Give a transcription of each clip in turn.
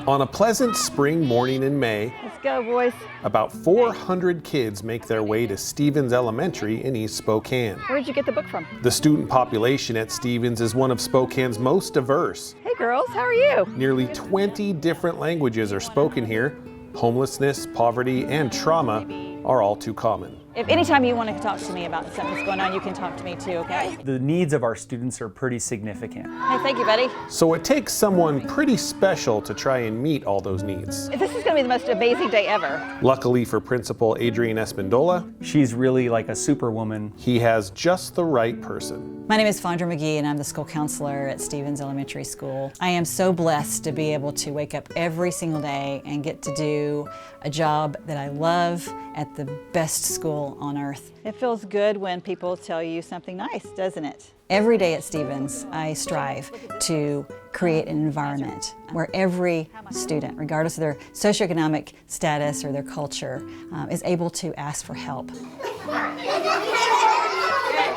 On a pleasant spring morning in May, Let's go, boys. about 400 kids make their way to Stevens Elementary in East Spokane. Where did you get the book from? The student population at Stevens is one of Spokane's most diverse. Hey girls, how are you? Nearly 20 different languages are spoken here. Homelessness, poverty, and trauma are all too common. If anytime you want to talk to me about something that's going on, you can talk to me too, okay? The needs of our students are pretty significant. Hey, thank you, buddy. So it takes someone pretty special to try and meet all those needs. This is going to be the most amazing day ever. Luckily for Principal Adrian Espindola, She's really like a superwoman. he has just the right person. My name is Fondra Magee and I'm the school counselor at Stevens Elementary School. I am so blessed to be able to wake up every single day and get to do a job that I love at the best school on earth. It feels good when people tell you something nice, doesn't it? Every day at Stevens, I strive to create an environment where every student, regardless of their socioeconomic status or their culture, is able to ask for help.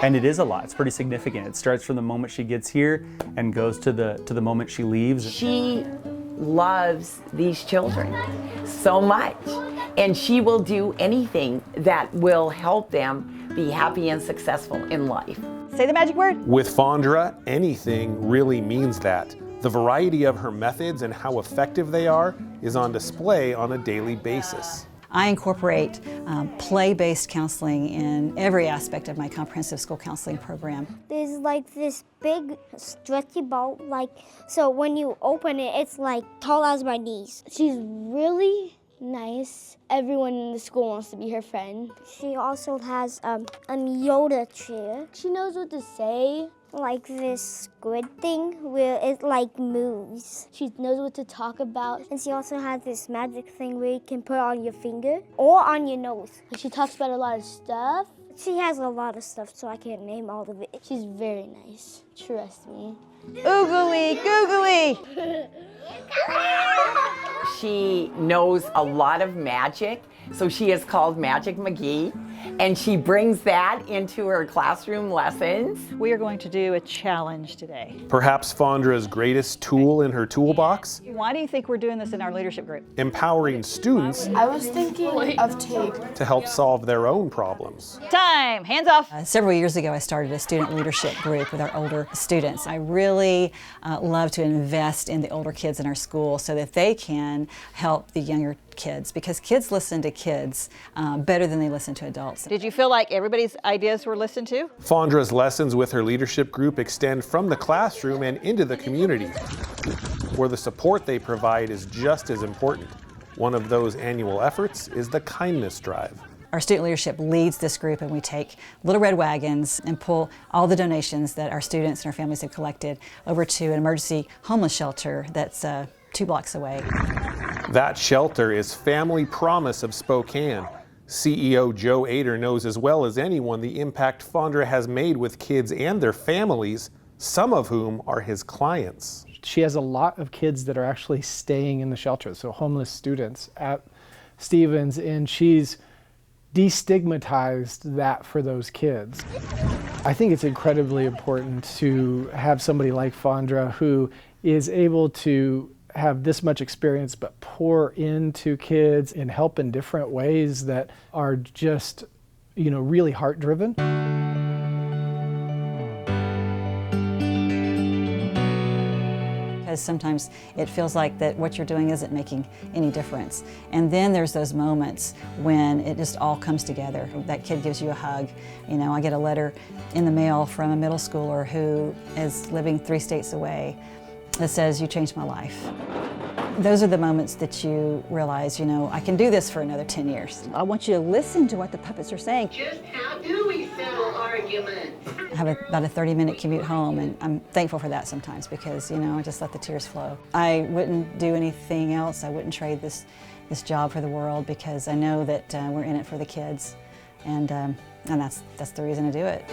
And it is a lot. It's pretty significant. It starts from the moment she gets here and goes to the moment she leaves. She loves these children so much, and she will do anything that will help them be happy and successful in life. Say the magic word. With Fondra, anything really means that. The variety of her methods and how effective they are is on display on a daily basis. I incorporate play-based counseling in every aspect of my comprehensive school counseling program. There's like this big stretchy ball, so when you open it, it's like tall as my knees. She's really nice. Everyone in the school wants to be her friend. She also has a Yoda chair. She knows what to say. Like this squid thing where it like moves. She knows what to talk about. And she also has this magic thing where you can put on your finger or on your nose. She talks about a lot of stuff. She has a lot of stuff, so I can't name all of it. She's very nice. Trust me. Oogly, googly. She knows a lot of magic, so she is called Magic Magee, and she brings that into her classroom lessons. We are going to do a challenge today. Perhaps Fondra's greatest tool in her toolbox? Why do you think we're doing this in our leadership group? Empowering students I was thinking of tape. to help solve their own problems. Time, hands off. Several years ago, I started a student leadership group with our older students. I really love to invest in the older kids in our school so that they can help the younger kids, because kids listen to kids better than they listen to adults. Did you feel like everybody's ideas were listened to? Fondra's lessons with her leadership group extend from the classroom and into the community, where the support they provide is just as important. One of those annual efforts is the Kindness Drive. Our student leadership leads this group, and we take little red wagons and pull all the donations that our students and our families have collected over to an emergency homeless shelter that's 2 blocks away. That shelter is Family Promise of Spokane. CEO Joe Ader knows as well as anyone the impact Fondra has made with kids and their families, some of whom are his clients. She has a lot of kids that are actually staying in the shelter, so homeless students at Stevens, and she's destigmatized that for those kids. I think it's incredibly important to have somebody like Fondra who is able to have this much experience but pour into kids and help in different ways that are just, really heart-driven. Because sometimes it feels like that what you're doing isn't making any difference. And then there's those moments when it just all comes together. That kid gives you a hug. I get a letter in the mail from a middle schooler who is living 3 states away that says, "You changed my life." Those are the moments that you realize, I can do this for another 10 years. I want you to listen to what the puppets are saying. Just how do we settle arguments? I have about a 30-minute commute home, and I'm thankful for that sometimes because, I just let the tears flow. I wouldn't do anything else. I wouldn't trade this job for the world because I know that we're in it for the kids, and that's the reason to do it.